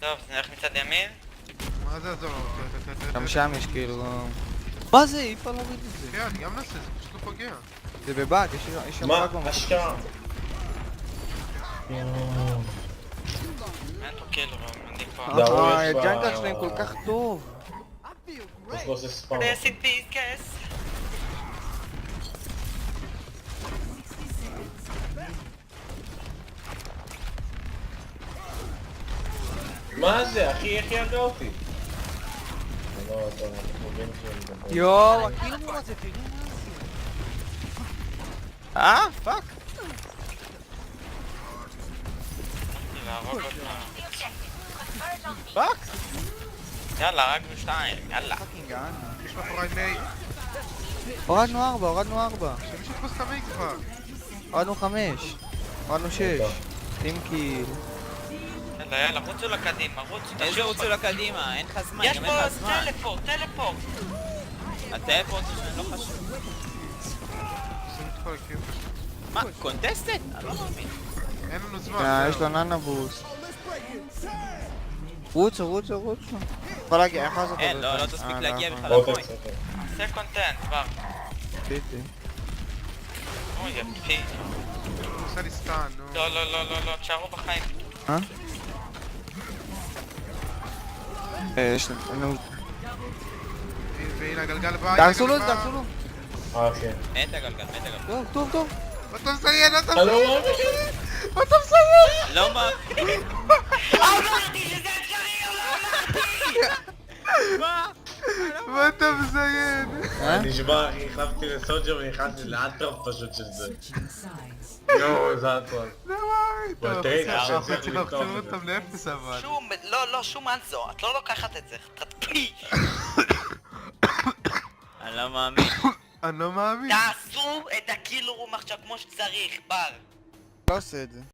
טוב, זה נלך מצד ימין. מה זה יעזור? גם שם יש כאילו... מה זה? אי אפשר להוריד את זה. כן, אני גם נעשה, זה פשוט לא פוגע. זה בבאג, יש שם באג מה? במקום. אשכרה. אין פה קילו, אני כבר... דרוש הג'אנגל ב- שלהם כל כך טוב. יש לו זה ספאם. עשית פיסקס. מה זה, אחי? איך ירגע אותי? לא, טוב, אנחנו מבינים שאני מדבר. יואו, הקילמור הזה, תראו מה זה. פאק. להרוג אותנו. פאק. יאללה, הרגנו 2, יאללה. פאקינג גאנה. יש מאחורי מיי. הורדנו 4. שמישהו יתפוס את המיי כבר. הורדנו 5. הורדנו 6. טימקיל. יאללה, יאללה, רוצו לקדימה, איזה רוצו לקדימה? אין לך זמן, יש גם פה אין לך זמן. טלפורט. הטלפורט שלהם לא חשוב. עושים את כל הכיף. מה, קונטסטד? אני לא מאמין. אין לנו זמן. יש לו נאנה בוסט. רוצו. יכול להגיע, איך לעשות את זה? אין, לא תספיק להגיע בכלל בוא לפוינט. תצא. עושה קונטנט, כבר. פיטי. אוי, יפי. הוא עושה לי סטן, נו. לא, תשארו בחיים. יש לנו... והנה הגלגל בא. תעשו לו. כן. אין את הגלגל. טוב. אתה מזיין, אתה הלו, מזיין. מה? אתה מזיין. לא מאמין. אמרתי שזה אפשרי, מה אתה מזיין? נשבע, אחי, החלפתי לסוג'ר ונכנסתי לאטרף פשוט של זה. יואו, זה אטרף. זה וואי. טוב, בטריק, בסדר, שצריך אנחנו צריכים לפתוח להחזיר את זה. אותם לאפס אבל. שום אנזו, את לא לוקחת את זה. תטפי. אני לא מאמין. אני לא מאמין. תעשו את הקילרום עכשיו כמו שצריך, בר. לא עושה את זה.